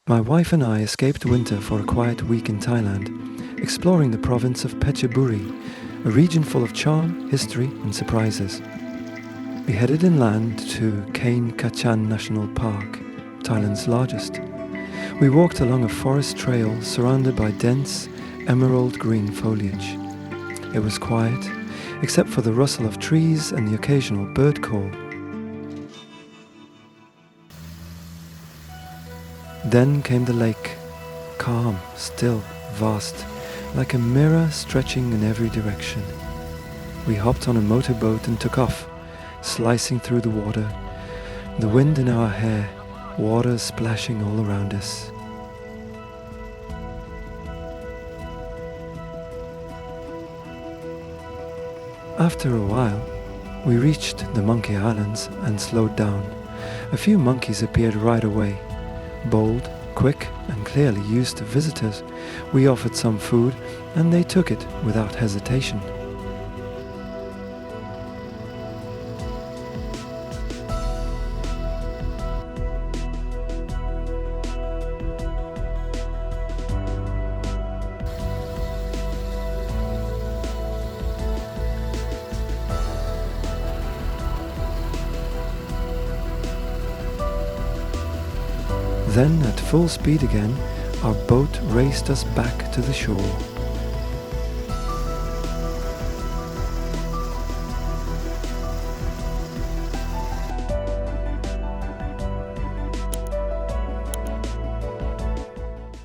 My wife and I escaped winter for a quiet week in Thailand, exploring the province of Petchaburi, a region full of charm, history and surprises. We headed inland to Kaeng Krachan National Park, Thailand's largest. We walked along a forest trail surrounded by dense, emerald green foliage. It was quiet, except for the rustle of trees and the occasional bird call. Then came the lake, calm, still, vast, like a mirror stretching in every direction. We hopped on a motorboat and took off, slicing through the water, the wind in our hair, water splashing all around us. After a while, we reached the Monkey Islands and slowed down. A few monkeys appeared right away. Bold, quick and clearly used to visitors, we offered some food and they took it without hesitation. Then, at full speed again, our boat raced us back to the shore.